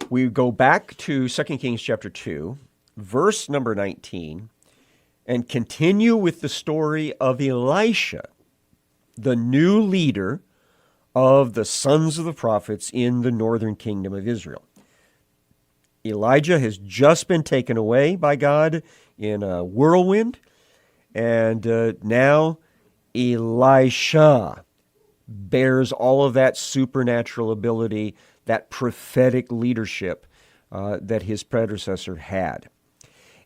We go back to 2 Kings chapter 2, verse number 19, and continue with the story of Elisha, the new leader of the sons of the prophets in the northern kingdom of Israel. Elijah has just been taken away by God in a whirlwind, and now Elisha bears all of that supernatural ability, that prophetic leadership that his predecessor had.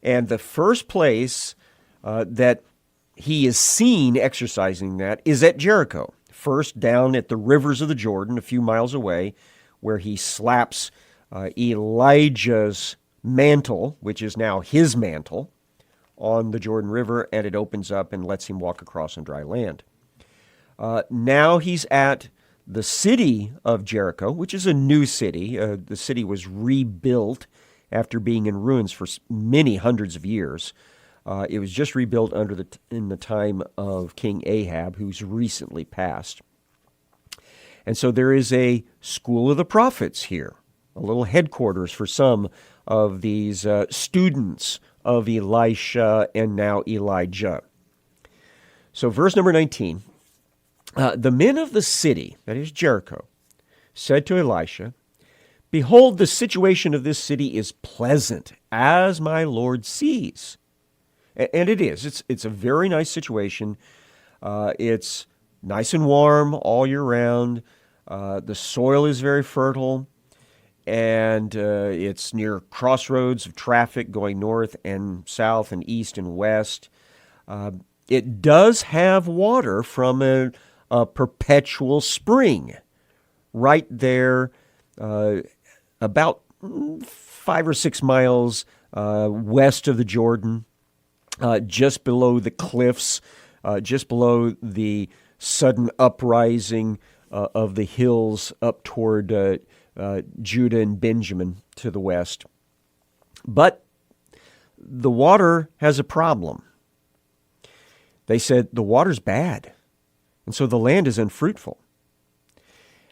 And the first place that he is seen exercising that is at Jericho. First, down at the rivers of the Jordan, a few miles away, where he slaps Elijah's mantle, which is now his mantle, on the Jordan River, and it opens up and lets him walk across on dry land. Now he's at the city of Jericho, which is a new city. The city was rebuilt after being in ruins for many hundreds of years. It was just rebuilt in the time of King Ahab, who's recently passed. And so there is a school of the prophets here, a little headquarters for some of these students of Elisha and now Elijah. So verse number 19, the men of the city, that is Jericho, said to Elisha, "Behold, the situation of this city is pleasant, as my Lord sees." And it is. It's a very nice situation. It's nice and warm all year round. The soil is very fertile. And it's near crossroads of traffic going north and south and east and west. It does have water from a perpetual spring right there, about 5 or 6 miles west of the Jordan, just below the cliffs, just below the sudden uprising of the hills up toward Judah and Benjamin to the west. But the water has a problem. They said the water's bad, and so the land is unfruitful.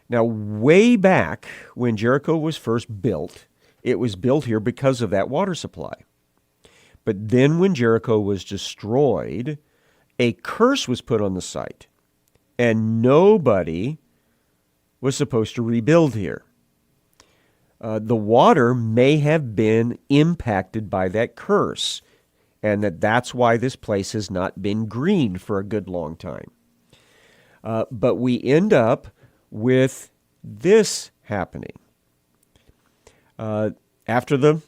Now, way back when Jericho was first built, it was built here because of that water supply. But then when Jericho was destroyed, a curse was put on the site, and nobody was supposed to rebuild here. The water may have been impacted by that curse, and that's why this place has not been green for a good long time. But we end up with this happening. After the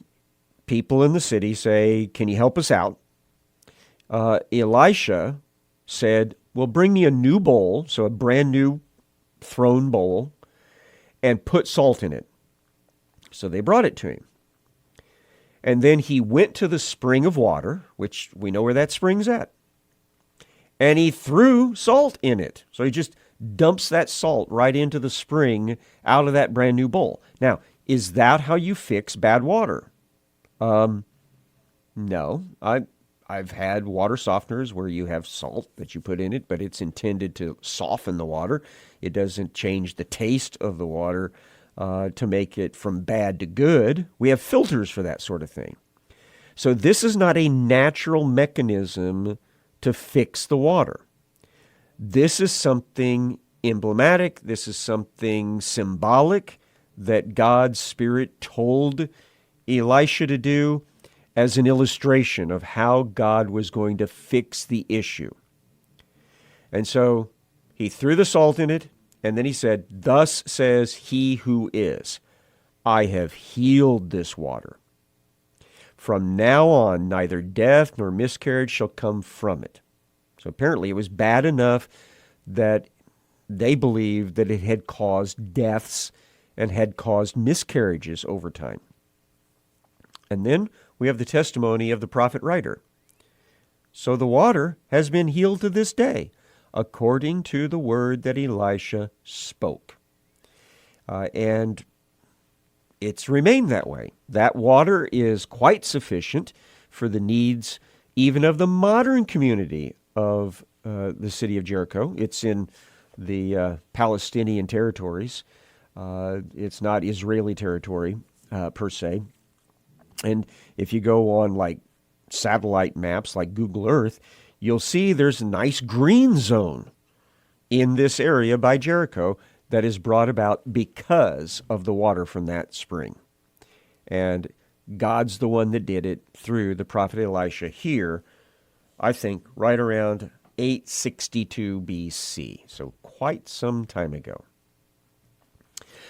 people in the city say, "Can you help us out?" Elisha said, "Well, bring me a new bowl," so a brand new thrown bowl, "and put salt in it." So they brought it to him. And then he went to the spring of water, which we know where that spring's at. And he threw salt in it. So he just dumps that salt right into the spring out of that brand new bowl. Now, is that how you fix bad water? No. I've had water softeners where you have salt that you put in it, but it's intended to soften the water. It doesn't change the taste of the water to make it from bad to good. We have filters for that sort of thing. So this is not a natural mechanism to fix the water. This is something emblematic. This is something symbolic that God's Spirit told Elisha to do as an illustration of how God was going to fix the issue. And so he threw the salt in it, and then he said, "Thus says he who is, I have healed this water. From now on, neither death nor miscarriage shall come from it." So apparently it was bad enough that they believed that it had caused deaths and had caused miscarriages over time. And then we have the testimony of the prophet writer. "So the water has been healed to this day, according to the word that Elisha spoke." And it's remained that way. That water is quite sufficient for the needs even of the modern community of the city of Jericho. It's in the Palestinian territories. It's not Israeli territory. per se. And if you go on like satellite maps like Google Earth, you'll see there's a nice green zone in this area by Jericho that is brought about because of the water from that spring. And God's the one that did it through the prophet Elisha here, I think, right around 862 BC. So quite some time ago.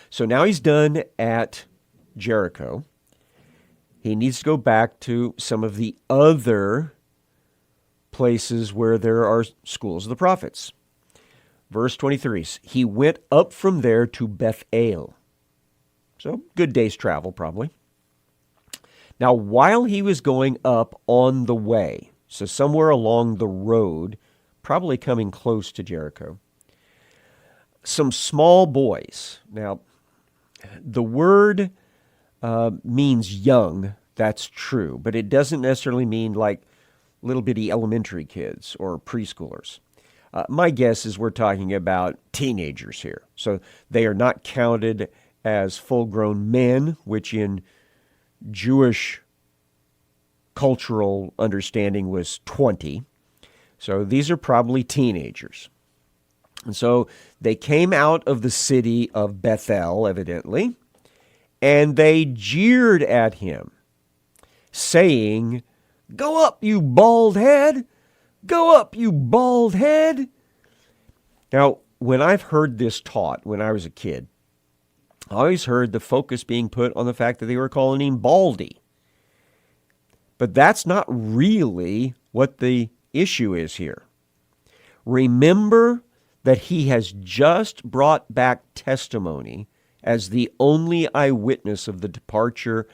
So now he's done at Jericho. He needs to go back to some of the other places where there are schools of the prophets. Verse 23, he went up from there to Bethel. So good day's travel, probably. Now, while he was going up on the way, so somewhere along the road, probably coming close to Jericho, some small boys. Now, the word means young, that's true, but it doesn't necessarily mean like little bitty elementary kids or preschoolers. My guess is we're talking about teenagers here. So they are not counted as full-grown men, which in Jewish cultural understanding was 20. So these are probably teenagers. And so they came out of the city of Bethel, evidently, and they jeered at him, saying, "Go up, you bald head! Go up, you bald head!" Now, when I've heard this taught when I was a kid, I always heard the focus being put on the fact that they were calling him Baldy. But that's not really what the issue is here. Remember that he has just brought back testimony as the only eyewitness of the departure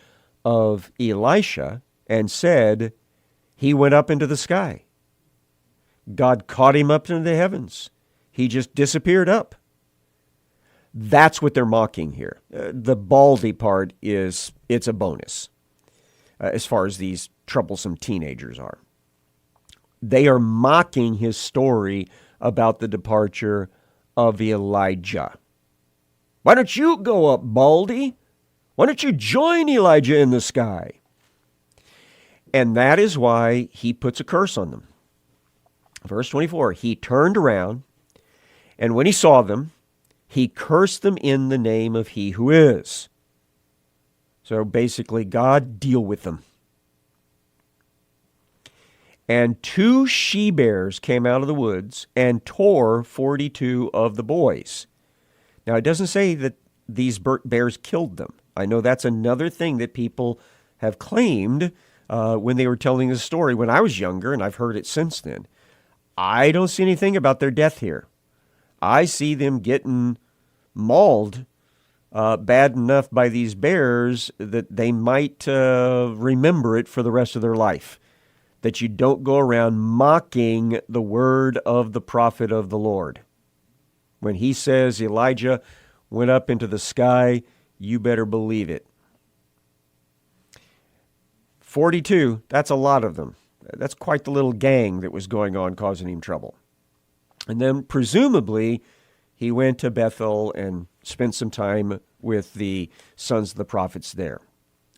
of Elisha and said he went up into the sky. God caught him up into the heavens. He just disappeared up. That's what they're mocking here. The baldy part is, it's a bonus as far as these troublesome teenagers are. They are mocking his story about the departure of Elijah. Why don't you go up, Baldy? Why don't you join Elijah in the sky? And that is why he puts a curse on them. Verse 24, he turned around, and when he saw them, he cursed them in the name of he who is. So basically, God, deal with them. And 2 she-bears came out of the woods and tore 42 of the boys. Now, it doesn't say that these bears killed them. I know that's another thing that people have claimed when they were telling the story when I was younger, and I've heard it since then. I don't see anything about their death here. I see them getting mauled bad enough by these bears that they might remember it for the rest of their life. That you don't go around mocking the word of the prophet of the Lord. When he says Elijah went up into the sky, you better believe it. 42, that's a lot of them. That's quite the little gang that was going on causing him trouble. And then presumably he went to Bethel and spent some time with the sons of the prophets there.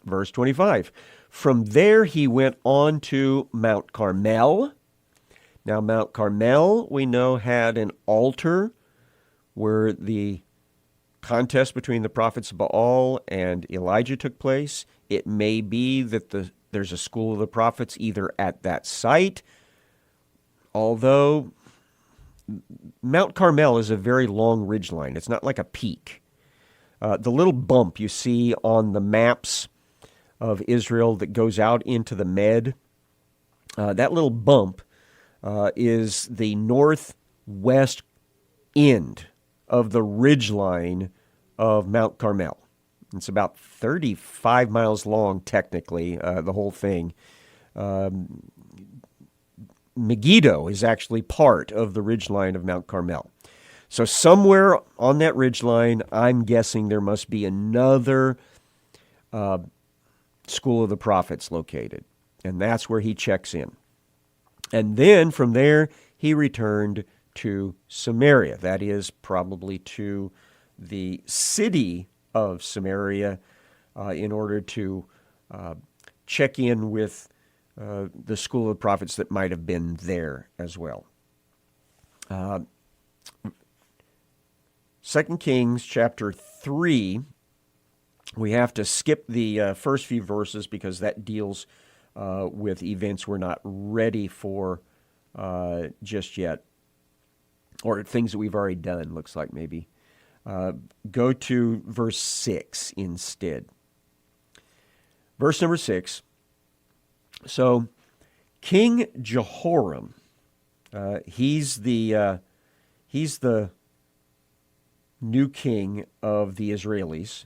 Verse 25, from there he went on to Mount Carmel. Now Mount Carmel, we know, had an altar where the contest between the prophets of Baal and Elijah took place. It may be that there's a school of the prophets either at that site, although Mount Carmel is a very long ridgeline. It's not like a peak. The little bump you see on the maps of Israel that goes out into the Med, that little bump is the northwest end of the ridgeline of Mount Carmel. It's about 35 miles long, technically, the whole thing. Megiddo is actually part of the ridgeline of Mount Carmel. So somewhere on that ridgeline, I'm guessing there must be another school of the prophets located. And that's where he checks in. And then from there, he returned to Samaria. That is probably to the city of Samaria, in order to check in with the school of prophets that might have been there as well. 2 Kings chapter 3, we have to skip the first few verses because that deals with events we're not ready for just yet, or things that we've already done, looks like maybe. Go to verse 6 instead. Verse number 6. So, King Jehoram, he's the new king of the Israelis,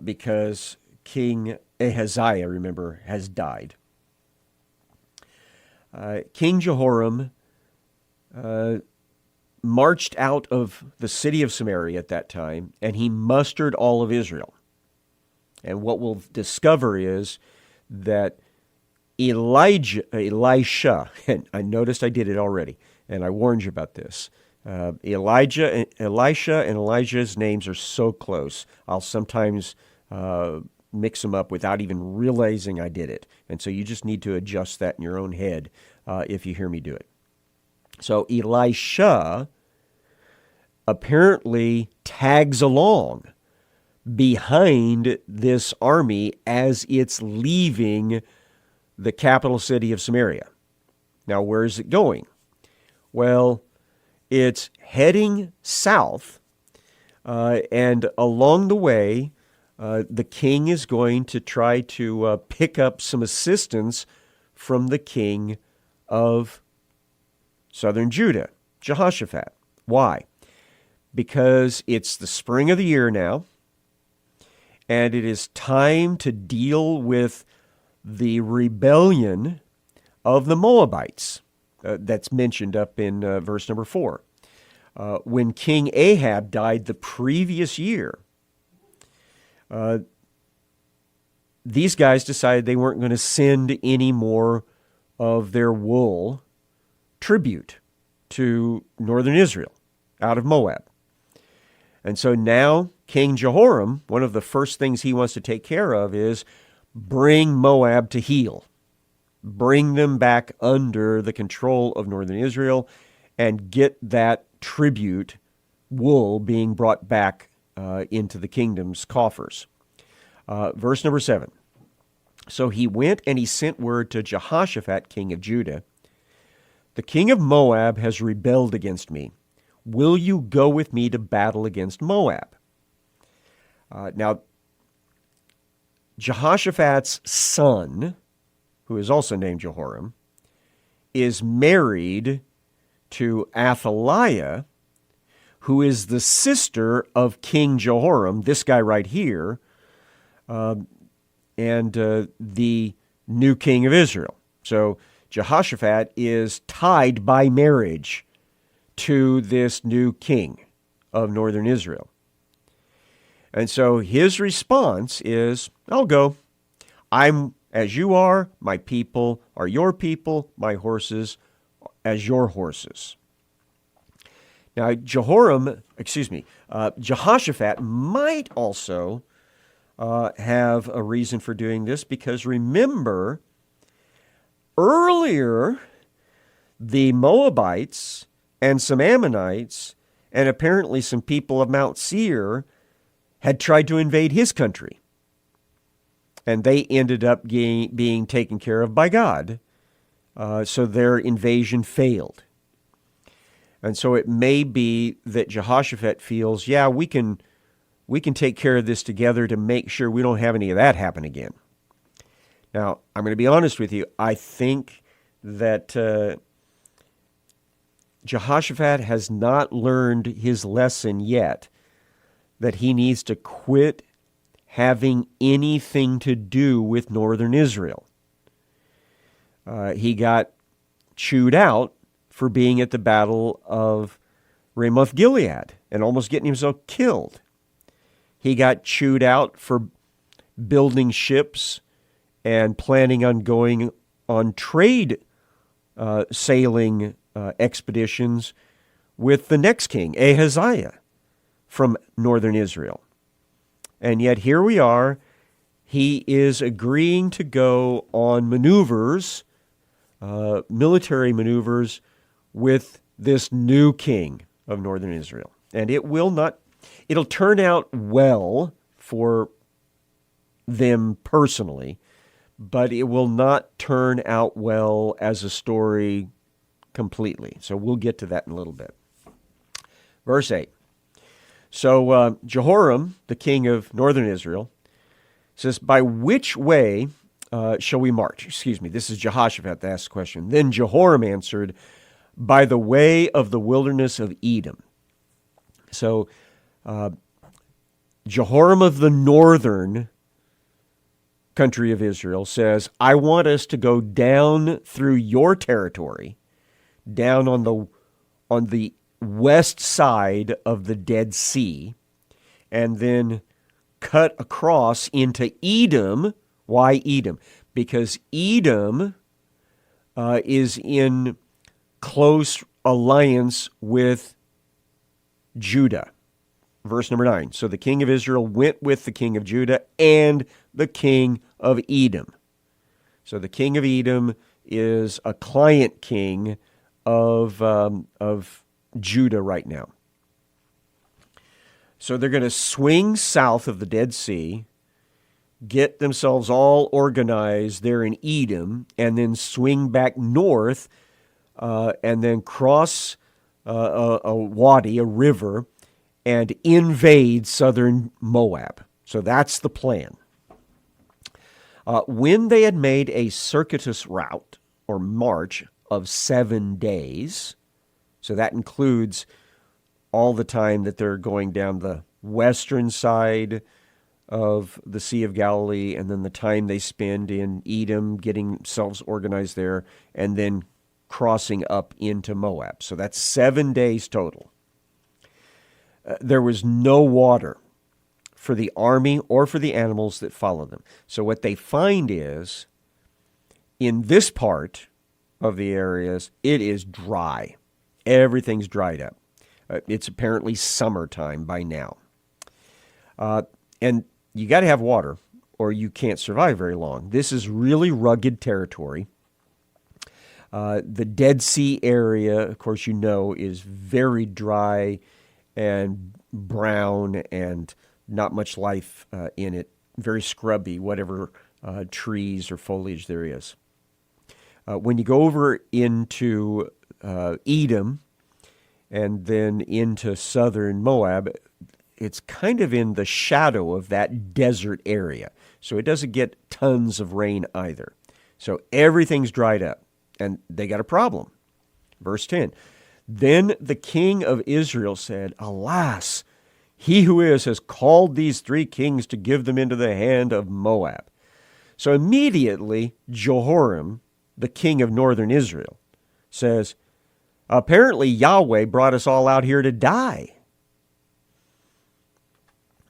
because King Ahaziah, remember, has died. King Jehoram marched out of the city of Samaria at that time, and he mustered all of Israel. And what we'll discover is that Elisha, and I noticed I did it already, and I warned you about this. Elisha and Elijah's names are so close. I'll sometimes mix them up without even realizing I did it. And so you just need to adjust that in your own head if you hear me do it. So Elisha apparently tags along behind this army as it's leaving the capital city of Samaria. Now, where is it going? Well, it's heading south, and along the way, the king is going to try to pick up some assistance from the king of southern Judah, Jehoshaphat. Why? Because it's the spring of the year now, and it is time to deal with the rebellion of the Moabites. That's mentioned up in verse number 4. When King Ahab died the previous year, these guys decided they weren't going to send any more of their wool tribute to northern Israel out of Moab. And so now King Jehoram, one of the first things he wants to take care of is bring Moab to heel. Bring them back under the control of northern Israel and get that tribute wool being brought back into the kingdom's coffers. Verse number 7. So he went and he sent word to Jehoshaphat, king of Judah, "The king of Moab has rebelled against me. Will you go with me to battle against Moab?" Now, Jehoshaphat's son, who is also named Jehoram, is married to Athaliah, who is the sister of King Jehoram, this guy right here, and the new king of Israel. So Jehoshaphat is tied by marriage to this new king of northern Israel. And so his response is, "I'll go. I'm as you are, my people are your people, my horses as your horses." Now, Jehoshaphat might also have a reason for doing this, because remember, earlier, the Moabites and some Ammonites and apparently some people of Mount Seir had tried to invade his country. And they ended up being taken care of by God. So their invasion failed. And so it may be that Jehoshaphat feels, yeah, we can take care of this together to make sure we don't have any of that happen again. Now, I'm going to be honest with you. I think that Jehoshaphat has not learned his lesson yet, that he needs to quit having anything to do with northern Israel. He got chewed out for being at the battle of Ramoth Gilead and almost getting himself killed. He got chewed out for building ships and planning on going on trade sailing expeditions with the next king, Ahaziah, from northern Israel. And yet here we are. He is agreeing to go on maneuvers, military maneuvers, with this new king of northern Israel. And it'll turn out well for them personally, but it will not turn out well as a story completely. So we'll get to that in a little bit. Verse 8. So Jehoram, the king of northern Israel, says, by which way shall we march? Excuse me, this is Jehoshaphat that asked the question. Then Jehoram answered, by the way of the wilderness of Edom. So Jehoram of the northern country of Israel says, I want us to go down through your territory, down on the west side of the Dead Sea, and then cut across into Edom. Why Edom? Because Edom is in close alliance with Judah. Verse number 9. So the king of Israel went with the king of Judah and the king of Edom. So the king of Edom is a client king of Judah right now. So they're going to swing south of the Dead Sea, get themselves all organized there in Edom, and then swing back north and then cross a wadi, a river, and invade southern Moab. So that's the plan. When they had made a circuitous route or march of 7 days, so that includes all the time that they're going down the western side of the Sea of Galilee, and then the time they spend in Edom getting themselves organized there, and then crossing up into Moab. So that's 7 days total. There was no water for the army or for the animals that follow them. So what they find is, in this part of the areas, it is dry. Everything's dried up. It's apparently summertime by now. And you got to have water or you can't survive very long. This is really rugged territory. The Dead Sea area, of course, you know, is very dry and brown and not much life in it. Very scrubby, whatever trees or foliage there is. When you go over into Edom and then into southern Moab, it's kind of in the shadow of that desert area. So it doesn't get tons of rain either. So everything's dried up, and they got a problem. Verse 10, then the king of Israel said, alas, he who is has called these 3 kings to give them into the hand of Moab. So immediately Jehoram, the king of northern Israel, says, apparently Yahweh brought us all out here to die.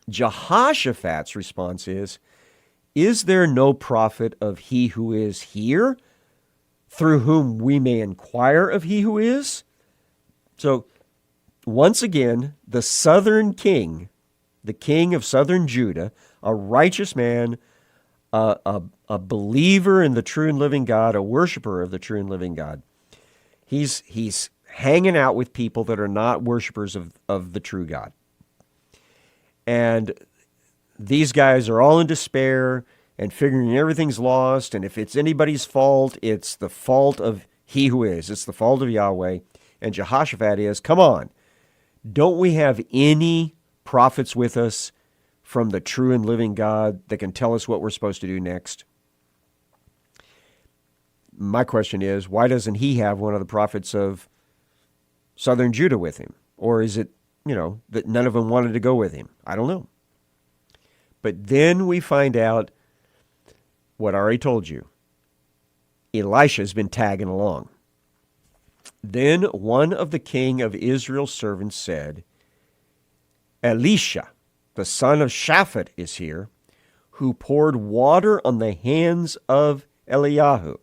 Jehoshaphat's response is there no prophet of he who is here, through whom we may inquire of he who is? So, once again, the southern king, the king of southern Judah, a righteous man, a believer in the true and living God, a worshiper of the true and living God, he's hanging out with people that are not worshipers of the true God. And these guys are all in despair and figuring everything's lost. And if it's anybody's fault, it's the fault of he who is. It's the fault of Yahweh. And Jehoshaphat is, come on, don't we have any prophets with us from the true and living God that can tell us what we're supposed to do next? My question is, why doesn't he have one of the prophets of southern Judah with him? Or is it, that none of them wanted to go with him? I don't know. But then we find out what I already told you. Elisha's been tagging along. Then one of the king of Israel's servants said, Elisha, the son of Shaphat, is here, who poured water on the hands of Eliyahu.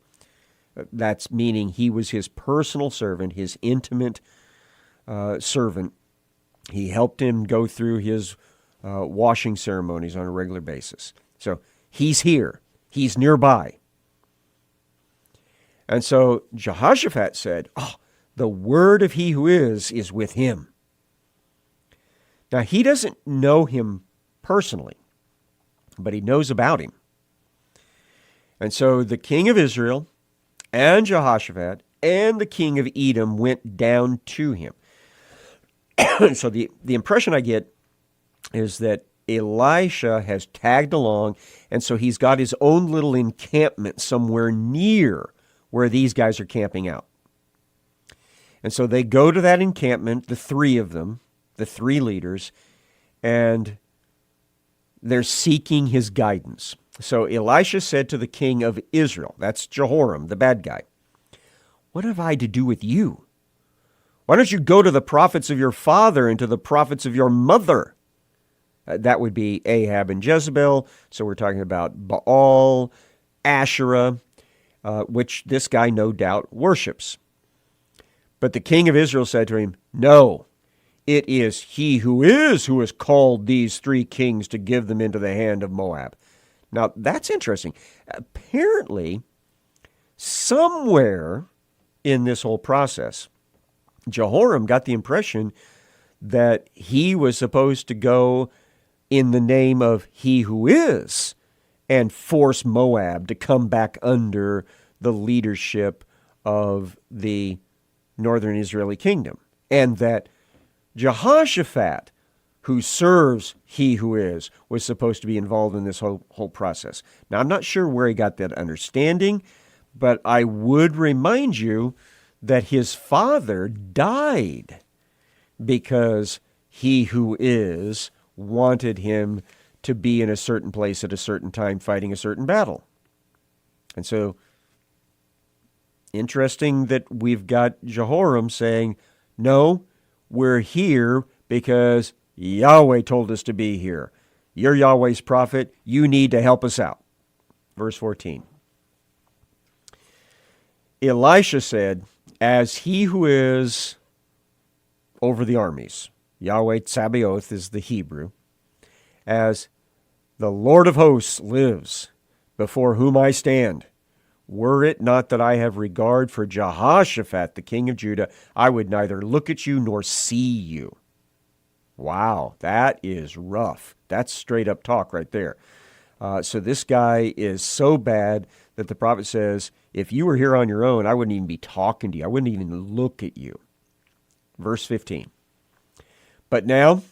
That's meaning he was his personal servant, his intimate servant. He helped him go through his washing ceremonies on a regular basis. So he's here. He's nearby. And so Jehoshaphat said, the word of he who is with him. Now, he doesn't know him personally, but he knows about him. And so the king of Israel and Jehoshaphat and the king of Edom went down to him. So the impression I get is that Elisha has tagged along, and so he's got his own little encampment somewhere near where these guys are camping out. And so they go to that encampment, the three of them, the three leaders, and they're seeking his guidance. So Elisha said to the king of Israel, that's Jehoram, the bad guy, "What have I to do with you? Why don't you go to the prophets of your father and to the prophets of your mother?" That would be Ahab and Jezebel. So we're talking about Baal, Asherah, which this guy no doubt worships. But the king of Israel said to him, "No, it is he who has called these three kings to give them into the hand of Moab." Now, that's interesting. Apparently, somewhere in this whole process, Jehoram got the impression that he was supposed to go in the name of he who is and force Moab to come back under the leadership of the northern Israeli kingdom, and that Jehoshaphat, who serves he who is, was supposed to be involved in this whole process. Now, I'm not sure where he got that understanding, but I would remind you that his father died because he who is wanted him to be in a certain place at a certain time fighting a certain battle. And so, interesting that we've got Jehoram saying, "No, we're here because Yahweh told us to be here. You're Yahweh's prophet. You need to help us out." Verse 14. Elisha said, "As he who is over the armies," Yahweh Tsabaoth is the Hebrew, "as the Lord of hosts lives, before whom I stand, were it not that I have regard for Jehoshaphat, the king of Judah, I would neither look at you nor see you." Wow, that is rough. That's straight up talk right there. So this guy is so bad that the prophet says, if you were here on your own, I wouldn't even be talking to you. I wouldn't even look at you. Verse 15. "But now,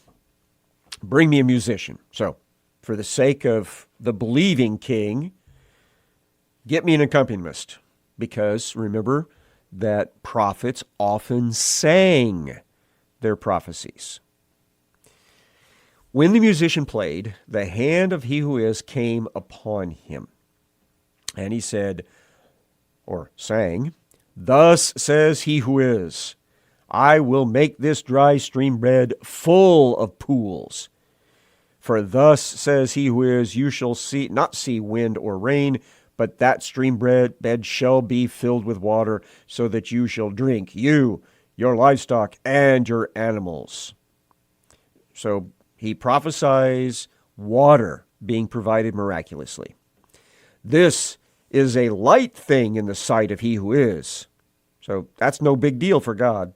bring me a musician." So, for the sake of the believing king, get me an accompanist. Because, remember, that prophets often sang their prophecies. When the musician played, the hand of he who is came upon him. And he said, or sang, "Thus says he who is, I will make this dry stream bed full of pools. For thus says he who is, you shall not see wind or rain, but that stream bed shall be filled with water, so that you shall drink, you, your livestock, and your animals." So he prophesies water being provided miraculously. "This is a light thing in the sight of he who is." So that's no big deal for God.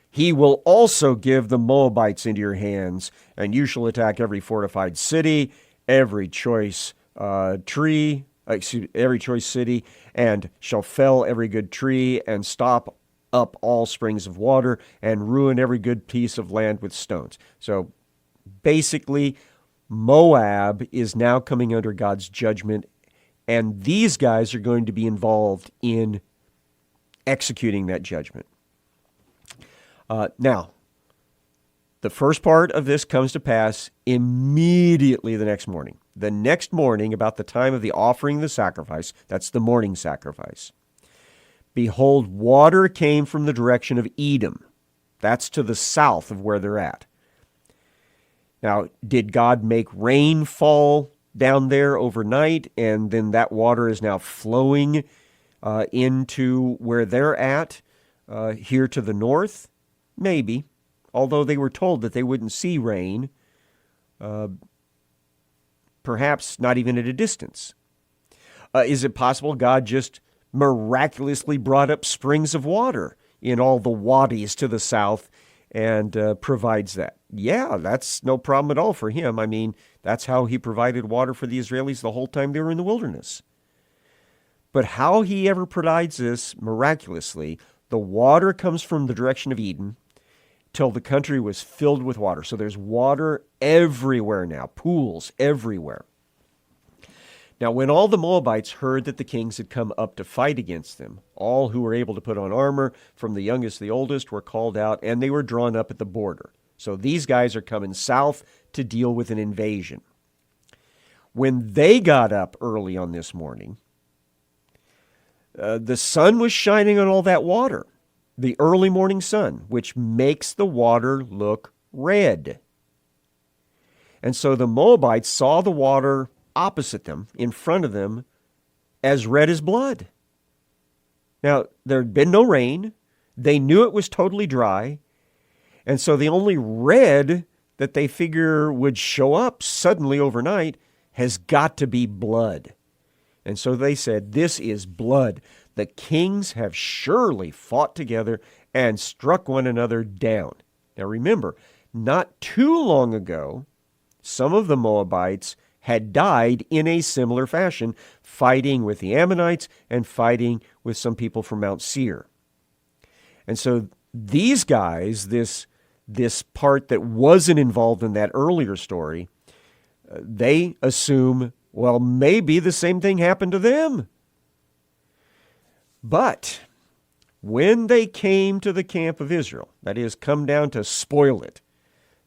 "He will also give the Moabites into your hands, and you shall attack every fortified city, every choice city, and shall fell every good tree, and stop up all springs of water, and ruin every good piece of land with stones." So basically, Moab is now coming under God's judgment, and these guys are going to be involved in executing that judgment. Now, the first part of this comes to pass immediately the next morning. The next morning, about the time of the offering the sacrifice, that's the morning sacrifice, behold, water came from the direction of Edom. That's to the south of where they're at. Now, did God make rain fall down there overnight, and then that water is now flowing into where they're at, here to the north? Maybe, although they were told that they wouldn't see rain perhaps not even at a distance. Is it possible God just miraculously brought up springs of water in all the wadis to the south and provides that? Yeah, that's no problem at all for him. I mean, that's how he provided water for the Israelis the whole time they were in the wilderness. But how he ever provides this miraculously, the water comes from the direction of Eden till the country was filled with water. So there's water everywhere now, pools everywhere. Now, when all the Moabites heard that the kings had come up to fight against them, all who were able to put on armor, from the youngest to the oldest, were called out, and they were drawn up at the border. So these guys are coming south to deal with an invasion. When they got up early on this morning, the sun was shining on all that water, the early morning sun, which makes the water look red. And so the Moabites saw the water opposite them, in front of them, as red as blood. Now, there had been no rain. They knew it was totally dry. And so the only red that they figure would show up suddenly overnight has got to be blood. And so they said, this is blood. The kings have surely fought together and struck one another down. Now remember, not too long ago, some of the Moabites had died in a similar fashion, fighting with the Ammonites and fighting with some people from Mount Seir. And so these guys, this part that wasn't involved in that earlier story, they assume, well, maybe the same thing happened to them. But when they came to the camp of Israel, that is, come down to spoil it,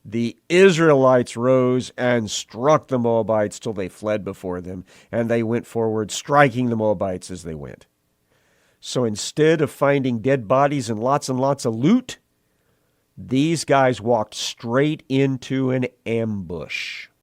the Israelites rose and struck the Moabites till they fled before them, and they went forward, striking the Moabites as they went. So instead of finding dead bodies and lots of loot, these guys walked straight into an ambush.